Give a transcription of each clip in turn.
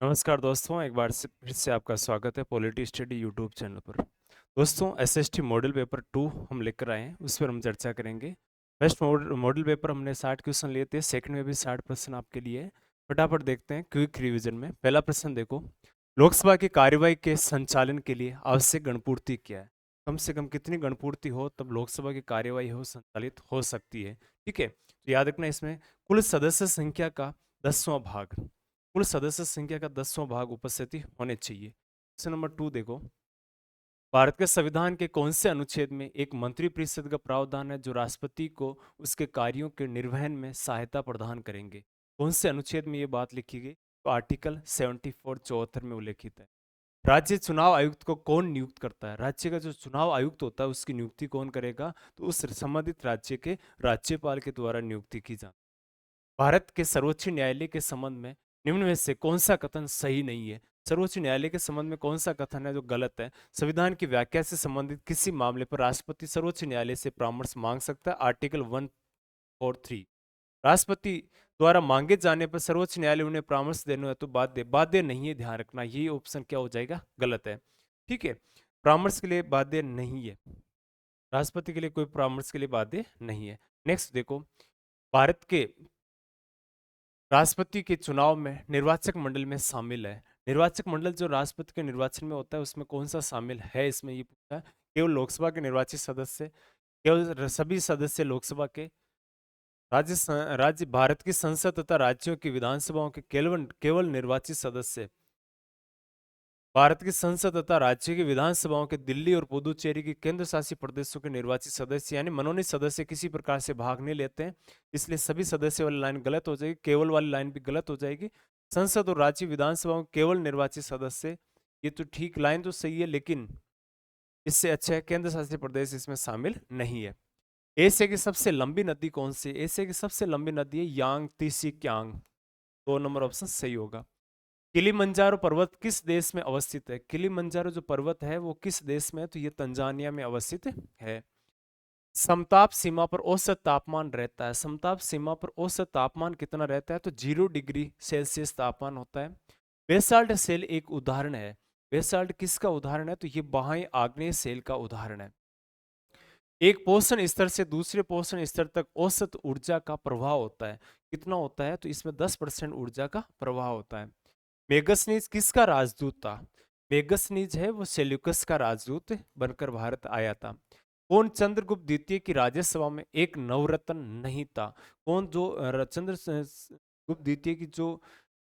नमस्कार दोस्तों, एक बार से फिर से आपका स्वागत है पॉलिटी स्टडी यूट्यूब चैनल पर। दोस्तों, एसएसटी मॉडल पेपर 2 हम लेकर आए हैं, उस पर हम चर्चा करेंगे। फर्स्ट मॉडल पेपर हमने 60 क्वेश्चन लिए थे, सेकंड में भी 60 प्रश्न आपके लिए है। फटाफट देखते हैं क्विक रिवीजन में। पहला प्रश्न देखो, लोकसभा की कार्यवाही के संचालन के लिए आवश्यक गणपूर्ति क्या है? कम से कम कितनी गणपूर्ति हो तब लोकसभा की कार्यवाही संचालित हो सकती है। ठीक है, तो याद रखना इसमें कुल सदस्य संख्या का 10वां भाग, कुल सदस्य संख्या का 10वां भाग उपस्थिति होने चाहिए। क्वेश्चन नंबर 2 देखो, भारत के संविधान के कौन से अनुच्छेद में एक मंत्रिपरिषद का प्रावधान है जो राष्ट्रपति को उसके कार्यों के निर्वहन में सहायता प्रदान करेंगे? कौन से अनुच्छेद में ये बात लिखी गई? तो आर्टिकल 74 74 में उल्लेखित है। राज्य चुनाव आयुक्त को कौन नियुक्त करता है? राज्य का जो चुनाव आयुक्त होता है उसकी नियुक्ति कौन करेगा? तो उस संबंधित राज्य के राज्यपाल के द्वारा नियुक्ति की जाती है। भारत के सर्वोच्च न्यायालय के संबंध में निम्न में से कौन सा कथन सही नहीं है? सर्वोच्च न्यायालय के संबंध में कौन सा कथन है जो गलत है? संविधान की व्याख्या से संबंधित किसी मामले पर राष्ट्रपति सर्वोच्च न्यायालय से परामर्श मांग सकता है। आर्टिकल 143। राष्ट्रपति द्वारा मांगे जाने पर सर्वोच्च न्यायालय उन्हें परामर्श देने है तो बाध्य बाध्य नहीं है, ध्यान रखना। ये ऑप्शन क्या हो जाएगा? गलत है। ठीक है, परामर्श के लिए बाध्य नहीं है, राष्ट्रपति के लिए कोई परामर्श के लिए बाध्य नहीं है। नेक्स्ट देखो, भारत के राष्ट्रपति के चुनाव में निर्वाचक मंडल में शामिल है। निर्वाचक मंडल जो राष्ट्रपति के निर्वाचन में होता है उसमें कौन सा शामिल है? इसमें ये पूछा है। केवल लोकसभा के निर्वाचित सदस्य, केवल सभी सदस्य लोकसभा के, राज्य भारत की संसद तथा राज्यों की विधानसभाओं के केवल केवल निर्वाचित सदस्य, भारत की संसद तथा राज्य की विधानसभाओं के दिल्ली और पुदुचेरी की केंद्र शासित प्रदेशों के निर्वाचित सदस्य यानी मनोनीत सदस्य किसी प्रकार से भाग नहीं लेते हैं, इसलिए सभी सदस्य वाली लाइन गलत हो जाएगी, केवल वाली लाइन भी गलत हो जाएगी। संसद और राज्य विधानसभाओं के केवल निर्वाचित सदस्य, ये तो ठीक, लाइन तो सही है, लेकिन इससे अच्छा है केंद्र शासित प्रदेश इसमें शामिल नहीं है। एशिया की सबसे लंबी नदी कौन सी है? एशिया की सबसे लंबी नदी है यांग तीसी क्यांग। 2 नंबर ऑप्शन सही होगा। किलिमंजारो पर्वत किस देश में अवस्थित है? किलिमंजारो जो पर्वत है वो किस देश में है? तो ये तंजानिया में अवस्थित है। समताप सीमा पर औसत तापमान रहता है, समताप सीमा पर औसत तापमान कितना रहता है? तो 0 डिग्री सेल्सियस तापमान होता है। बेसाल्ट सेल एक उदाहरण है। बेसाल्ट किसका उदाहरण है? तो ये बाह्य आग्नेय सेल का उदाहरण है। एक पोषण स्तर से दूसरे पोषण स्तर तक औसत ऊर्जा का प्रवाह होता है, कितना होता है? तो इसमें 10% ऊर्जा का प्रवाह होता है। मेगसनीज किसका राजदूत था? मेगसनीज है वो सेल्यूकस का राजदूत बनकर भारत आया था। कौन चंद्रगुप्त द्वितीय की राज्यसभा में एक नवरत्न नहीं था? कौन जो चंद्रगुप्त द्वितीय की जो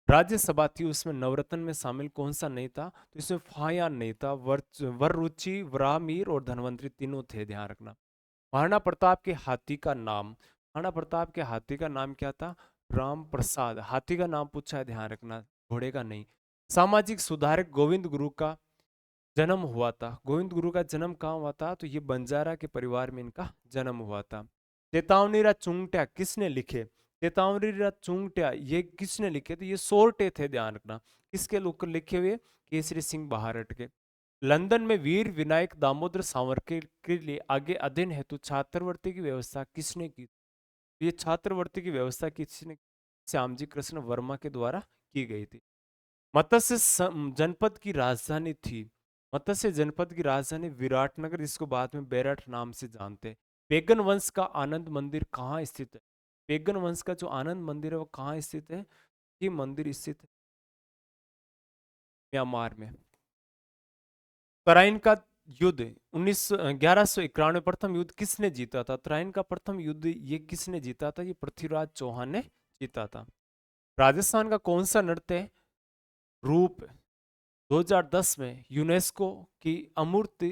राज्यसभा थी उसमें नवरत्न में शामिल कौन सा नहीं था? तो इसमें फायान नहीं था, वररुचि, वरामीर और धनवंतरी तीनों थे, ध्यान रखना। महाराणा प्रताप के हाथी का नाम, महाराणा प्रताप के हाथी का नाम क्या था? राम प्रसाद। हाथी का नाम पूछा है, ध्यान रखना, घोड़े का नहीं। सामाजिक सुधारक गोविंद गुरु का जन्म हुआ था, गोविंद गुरु का जन्म कहाँ हुआ था? तो ये बंजारा के परिवार में इनका जन्म हुआ था। चेतावनीरा चुंगट्या किसने लिखे? चेतावनीरा चुंगट्या ये किसने लिखे? तो ये सोरटे थे, ध्यान रखना। किसके लोग लिखे हुए? केसरी सिंह बहारट के। लंदन में वीर विनायक दामोदर सावरकर के लिए आगे अध्ययन हेतु छात्रवृत्ति की व्यवस्था किसने की? ये छात्रवृत्ति की व्यवस्था किसने? श्यामजी कृष्ण वर्मा के द्वारा की गई थी। मत्स्य जनपद की राजधानी थी, मत्स्य जनपद की राजधानी विराटनगर, जिसको बाद में बेरठ नाम से जानते हैं। पेगन वंश का आनंद मंदिर कहाँ स्थित है? पेगन वंश का जो आनंद मंदिर है वो कहाँ स्थित है? ये मंदिर स्थित है म्यांमार में। तराइन का युद्ध 1191 प्रथम युद्ध किसने जीता था? तराइन का प्रथम युद्ध ये किसने जीता था? ये पृथ्वीराज चौहान ने जीता था। राजस्थान का कौन सा नृत्य रूप 2010 में यूनेस्को की अमूर्त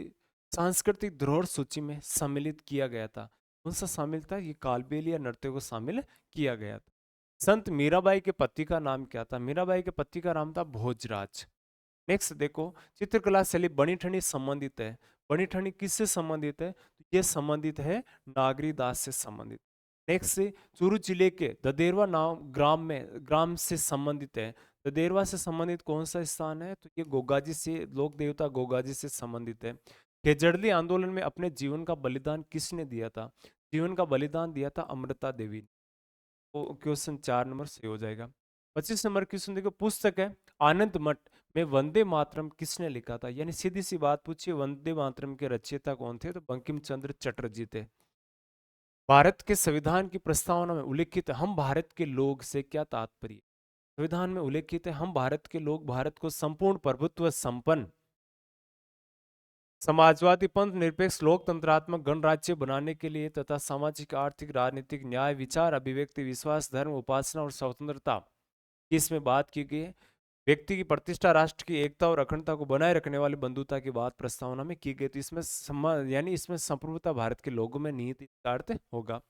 सांस्कृतिक धरोहर सूची में सम्मिलित किया गया था? कौन सा शामिल था? ये कालबेलिया नृत्य को शामिल किया गया था। संत मीराबाई के पति का नाम क्या था? मीराबाई के पति का नाम था भोजराज। नेक्स्ट देखो, चित्रकला शैली बनी ठनी संबंधित है, बनी ठनी किससे संबंधित है? तो ये संबंधित है नागरी दास से संबंधित। नेक्स्ट, चूरू जिले के ददेरवा नाम ग्राम से संबंधित है। ददेरवा से संबंधित कौन सा स्थान है? तो ये गोगाजी से, लोक देवता गोगाजी से संबंधित है। खेजड़ली आंदोलन में अपने जीवन का बलिदान किसने दिया था? जीवन का बलिदान दिया था अमृता देवी। तो क्वेश्चन 4 नंबर सही हो जाएगा। 25 नंबर क्वेश्चन देखो, पुस्तक है आनंद मठ में वंदे मातरम किसने लिखा था? यानी सीधी सी बात पूछिए, वंदे मातरम के रचयिता कौन थे? तो बंकिम चंद्र चटर्जी थे। भारत के संविधान की प्रस्तावना में उल्लेखित हम भारत के लोग से क्या तात्पर्य? संविधान में उल्लेखित है हम भारत के लोग भारत को संपूर्ण प्रभुत्व संपन्न समाजवादी पंथ निरपेक्ष लोकतंत्रात्मक गणराज्य बनाने के लिए तथा सामाजिक आर्थिक राजनीतिक न्याय विचार अभिव्यक्ति विश्वास धर्म उपासना और स्वतंत्रता की इसमें बात की गई है। व्यक्ति की प्रतिष्ठा राष्ट्र की एकता और अखंडता को बनाए रखने वाली बंधुता की बात प्रस्तावना में की गई। तो इसमें यानी इसमें संप्रभुता भारत के लोगों में निहित अर्थ होगा।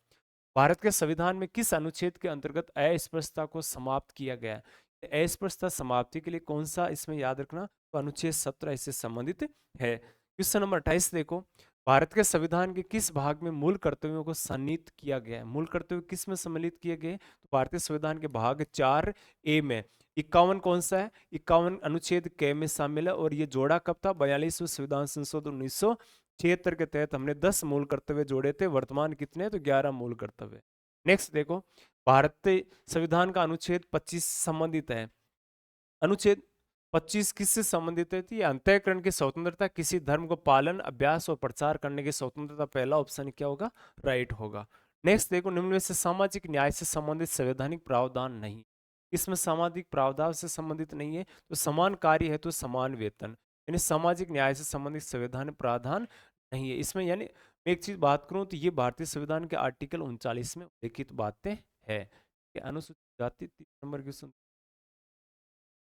भारत के संविधान में किस अनुच्छेद के अंतर्गत अस्पृश्यता को समाप्त किया गया है? अस्पृश्यता समाप्ति के लिए कौन सा इसमें याद रखना? तो अनुच्छेद 17 इससे संबंधित है। क्वेश्चन नंबर 28 देखो, भारत के संविधान के किस भाग में मूल कर्तव्यों को सन्निहित किया गया है? मूल कर्तव्य किस में सम्मिलित किए गए? तो भारतीय संविधान के भाग 4 ए में 51 कौन सा है? 51 अनुच्छेद के में शामिल है। और ये जोड़ा कब था? 42वें संविधान संशोधन 1976 के तहत हमने 10 मूल कर्तव्य जोड़े थे। वर्तमान कितने? तो 11 मूल कर्तव्य। नेक्स्ट देखो, भारतीय संविधान का अनुच्छेद 25 संबंधित है। अनुच्छेद 25 किससे संबंधित है? तो ये अंतःकरण की स्वतंत्रता, किसी धर्म को पालन अभ्यास और प्रचार करने की स्वतंत्रता। पहला ऑप्शन क्या होगा? राइट होगा। नेक्स्ट देखो, निम्न में से सामाजिक न्याय से संबंधित संवैधानिक प्रावधान नहीं। इसमें सामाजिक प्रावधान से संबंधित नहीं है। तो समान कार्य है तो समान वेतन, यानी सामाजिक न्याय से संबंधित संवैधानिक प्रावधान नहीं है इसमें। यानी मैं एक चीज बात करूं तो ये भारतीय संविधान के आर्टिकल 39 में उल्लेखित बातें है कि अनुसूचित जाति 3 नंबर की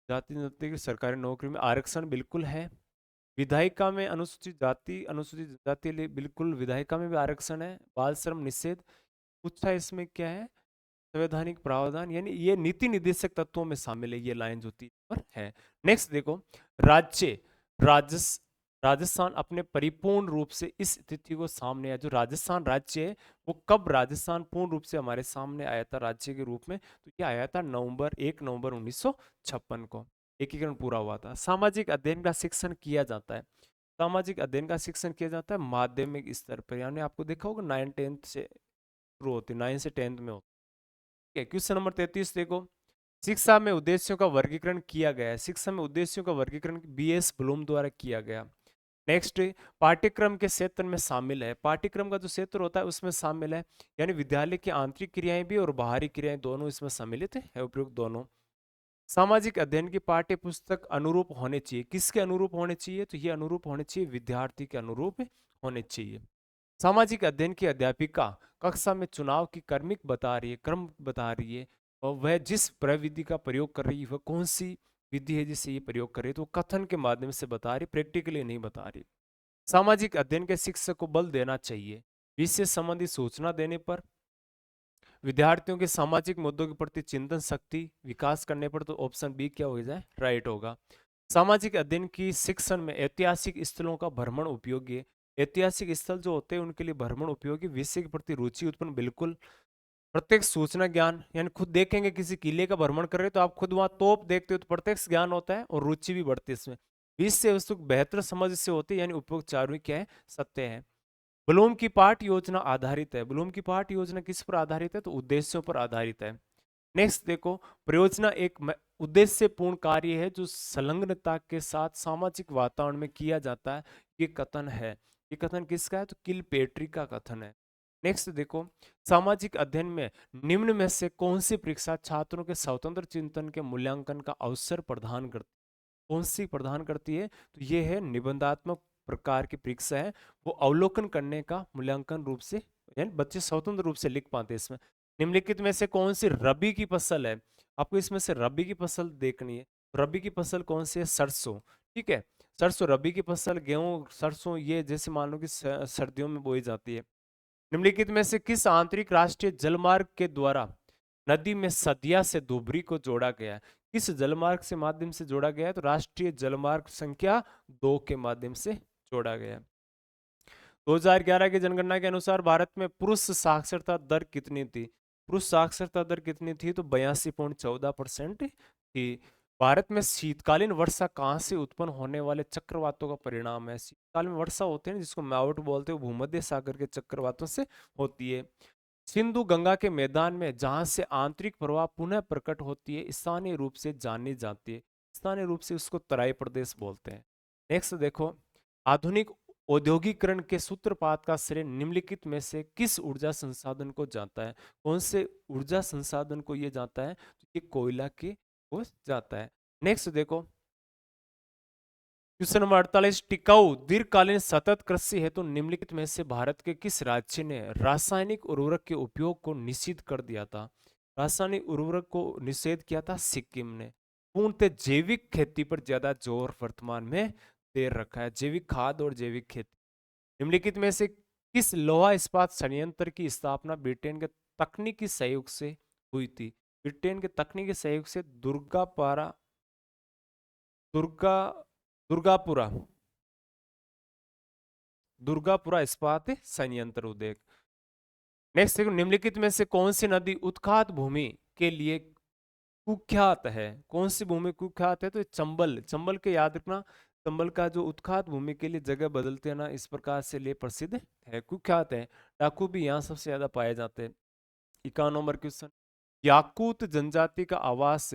जाति जनजाति की सरकारी नौकरी में आरक्षण बिल्कुल है। विधायिका में अनुसूचित जाति अनुसूचित जनजाति लिए बिल्कुल विधायिका में भी आरक्षण है। बाल श्रम निषेध पूछा, इसमें क्या है? संवैधानिक प्रावधान, यानी ये नीति निर्देशक तत्वों में शामिल है। ये लाइन जो थी पर है। नेक्स्ट देखो, राज्य राजस राजस्थान अपने परिपूर्ण रूप से इस स्थिति को सामने आया। जो राजस्थान राज्य है वो कब राजस्थान पूर्ण रूप से हमारे सामने आया था राज्य के रूप में? तो ये आया था 1 नवंबर 1956 को एकीकरण पूरा हुआ था। सामाजिक अध्ययन का शिक्षण किया जाता है। सामाजिक अध्ययन का शिक्षण किया जाता है माध्यमिक स्तर पर, यानी आपको देखा होगा 9-10 से शुरू होती है, 9 से 10 में होती है। क्वेश्चन नंबर 33 देखो, शिक्षा में उद्देश्यों का वर्गीकरण किया गया है। शिक्षा में उद्देश्यों का वर्गीकरण बीएस ब्लूम द्वारा किया गया। नेक्स्ट, पाठ्यक्रम के क्षेत्र में शामिल है। पाठ्यक्रम का जो क्षेत्र होता है उसमें शामिल है, यानी विद्यालय की आंतरिक क्रियाएं भी और बाहरी क्रियाएं दोनों इसमें सम्मिलित है उपयुक्त दोनों। सामाजिक अध्ययन की पाठ्य पुस्तक अनुरूप होने चाहिए। किसके अनुरूप होने चाहिए? तो ये अनुरूप होने चाहिए विद्यार्थी के अनुरूप होने चाहिए। सामाजिक अध्ययन की अध्यापिका कक्षा में चुनाव की क्रमिक बता रही है, क्रम बता रही है, और वह जिस प्रविधि का प्रयोग कर रही है वह कौन सी विधि है जिससे ये प्रयोग कर रही है? तो कथन के माध्यम से बता रही, प्रैक्टिकली नहीं बता रही। सामाजिक अध्ययन के शिक्षक को बल देना चाहिए। विषय संबंधी सूचना देने पर, विद्यार्थियों के सामाजिक मुद्दों के प्रति चिंतन शक्ति विकास करने पर। तो ऑप्शन बी क्या हो जाए? राइट होगा। सामाजिक अध्ययन की शिक्षण में ऐतिहासिक स्थलों का भ्रमण उपयोगी है। ऐतिहासिक स्थल जो होते हैं उनके लिए भ्रमण उपयोगी। विषय के प्रति रुचि उत्पन्न बिल्कुल। प्रत्यक्ष सूचना ज्ञान, यानी खुद देखेंगे किसी किले का भ्रमण कर रहे तो आप खुद वहां तोप देखते हो तो प्रत्यक्ष ज्ञान होता है और रुचि भी बढ़ती है इसमें। विषय वस्तु बेहतर समझ से होती है, यानी उपयुक्त चारवी क्या है? सत्य है। ब्लूम की पाठ योजना आधारित है। ब्लूम की पाठ योजना किस पर आधारित है? तो उद्देश्यों पर आधारित है। नेक्स्ट देखो, प्रयोजना एक उद्देश्यपूर्ण कार्य है जो संलग्नता के साथ सामाजिक वातावरण में किया जाता है। ये कथन है। ये कथन किसका है? तो किलपेट्री का कथन है। नेक्स्ट देखो, सामाजिक अध्ययन में निम्न में से कौन सी परीक्षा छात्रों के स्वतंत्र चिंतन के मूल्यांकन का अवसर प्रदान करती? कौन सी प्रदान करती है? तो ये है निबंधात्मक प्रकार की परीक्षा है। वो अवलोकन करने का मूल्यांकन रूप से, यानी बच्चे स्वतंत्र रूप से लिख पाते हैं इसमें। निम्नलिखित में से कौन सी रबी की फसल है? आपको इसमें से रबी की फसल देखनी है। रबी की फसल कौन सी है? सरसों। ठीक है, सरसों रबी की फसल। गेहूं सरसों ये जैसे मान लो कि सर्दियों में बोई जाती है। निम्नलिखित में से किस आंतरिक राष्ट्रीय जलमार्ग के द्वारा नदी में सदिया से धुबरी को जोड़ा गया है? किस जलमार्ग से माध्यम से जोड़ा गया है? तो राष्ट्रीय जलमार्ग संख्या 2 के माध्यम से जोड़ा गया है। 2011 की जनगणना के अनुसार भारत में पुरुष साक्षरता दर कितनी थी? पुरुष साक्षरता दर कितनी थी? तो 82.14% थी। भारत में शीतकालीन वर्षा कहाँ से उत्पन्न होने वाले चक्रवातों का परिणाम है? शीतकालीन वर्षा होती है ना जिसको मावट बोलते हैं, भूमध्य सागर के चक्रवातों से होती है। सिंधु गंगा के मैदान में जहां से आंतरिक प्रवाह पुनः प्रकट होती है, स्थानीय रूप से जानी जाती है। स्थानीय रूप से उसको तराई प्रदेश बोलते हैं। नेक्स्ट देखो, आधुनिक औद्योगिकरण के सूत्रपात का श्रेय निम्नलिखित में से किस ऊर्जा संसाधन को जाता है? कौन से ऊर्जा संसाधन को ये जाता है? तो ये कोयला के को जाता है। नेक्स्ट देखो, क्वेश्चन नंबर 48, टिकाऊ दीर्घकालीन सतत कृषि हेतु निम्नलिखित में से भारत के किस राज्य ने रासायनिक उर्वरक के उपयोग को निषिद्ध कर दिया था? रासायनिक उर्वरक को निषेध किया था सिक्किम ने। पूर्णतः जैविक खेती पर ज्यादा जोर वर्तमान में दे रखा है, जैविक खाद और जैविक खेती। निम्नलिखित में से किस लोहा इस्पात संयंत्र की स्थापना ब्रिटेन के तकनीकी सहयोग से हुई थी? ब्रिटेन के तकनीकी सहयोग से दुर्गा दुर्गापुरा दुर्गापुरा इस्पात संयंत्र उद्योग। नेक्स्ट देखो, निम्नलिखित में से कौन सी नदी उत्खात भूमि के लिए कुख्यात है? कौन सी भूमि कुख्यात है? तो चंबल, चंबल के याद रखना, चंबल का जो उत्खात भूमि के लिए जगह बदलते हैं ना, इस प्रकार से लिए प्रसिद्ध है, कुख्यात है। डाकू भी यहाँ सबसे ज्यादा पाए जाते हैं। 51 नंबर क्वेश्चन, याकूत जनजाति का आवास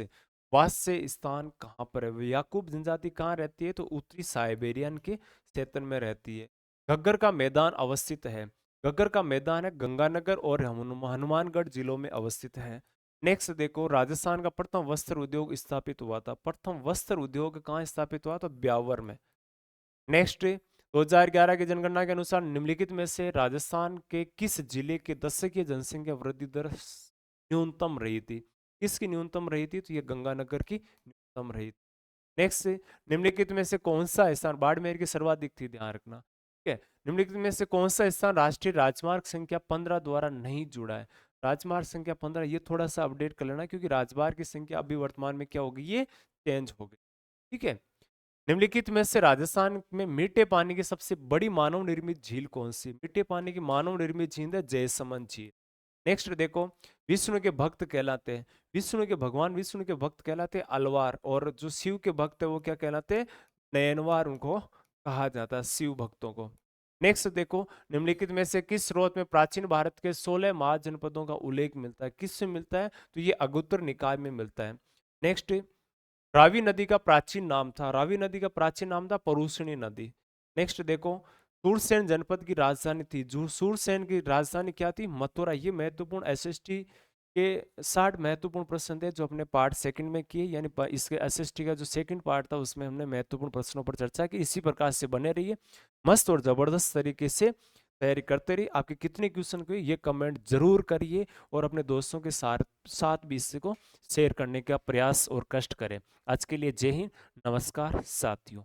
वास्य स्थान कहाँ पर है? याकूब जनजाति कहाँ रहती है? तो उत्तरी साइबेरियन के क्षेत्र में रहती है। घग्गर का मैदान अवस्थित है? घग्गर का मैदान है गंगानगर और हनुमानगढ़ जिलों में अवस्थित है। नेक्स्ट देखो, राजस्थान का प्रथम वस्त्र उद्योग स्थापित हुआ था? प्रथम वस्त्र उद्योग कहाँ स्थापित हुआ? तो ब्यावर में। नेक्स्ट, 2011 की जनगणना के अनुसार निम्नलिखित में से राजस्थान के किस जिले के दशकीय जनसंख्या वृद्धि दर न्यूनतम रही थी? किसकी न्यूनतम रही थी? तो ये गंगानगर की न्यूनतम रही थी। नेक्स्ट, निम्नलिखित में से कौन सा स्थान, बाड़मेर की सर्वाधिक थी, ध्यान रखना, ठीक है। निम्नलिखित में से कौन सा स्थान राष्ट्रीय राजमार्ग संख्या 15 द्वारा नहीं जुड़ा है? राजमार्ग संख्या 15, ये थोड़ा सा अपडेट कर लेना, क्योंकि राजमार्ग की संख्या अभी वर्तमान में क्या होगी, ये चेंज हो गई, ठीक है। निम्नलिखित में से राजस्थान में मीठे पानी की सबसे बड़ी मानव निर्मित झील कौन सी? मीठे पानी की मानव निर्मित झील है जयसमंद झील। नेक्स्ट देखो, विष्णु के भक्त कहलाते हैं, विष्णु के भगवान विष्णु के भक्त कहलाते हैं अलवार, और जो शिव के भक्त है वो क्या कहलाते हैं? नयनवार, उनको कहा जाता है शिव भक्तों को। नेक्स्ट देखो, निम्नलिखित में से किस स्रोत में प्राचीन भारत के 16 महाजनपदों का उल्लेख मिलता है? किससे मिलता है? तो ये अगुत्तर निकाय में मिलता है। नेक्स्ट, रावी नदी का प्राचीन नाम था? रावी नदी का प्राचीन नाम था परुषणी नदी। नेक्स्ट देखो, सूरसेन जनपद की राजधानी थी, जो सूरसेन की राजधानी क्या थी? मथुरा। ये महत्वपूर्ण एसएसटी के 60 महत्वपूर्ण प्रश्न थे जो अपने पार्ट सेकंड में किए, यानी इसके एसएसटी का जो सेकंड पार्ट था उसमें हमने महत्वपूर्ण प्रश्नों पर चर्चा की। इसी प्रकार से बने रहिए, मस्त और जबरदस्त तरीके से तैयारी करते रहिए। आपके कितने क्वेश्चन हुए ये कमेंट जरूर करिए, और अपने दोस्तों के साथ भी इसको शेयर करने का प्रयास और कष्ट करें। आज के लिए जय हिंद, नमस्कार साथियों।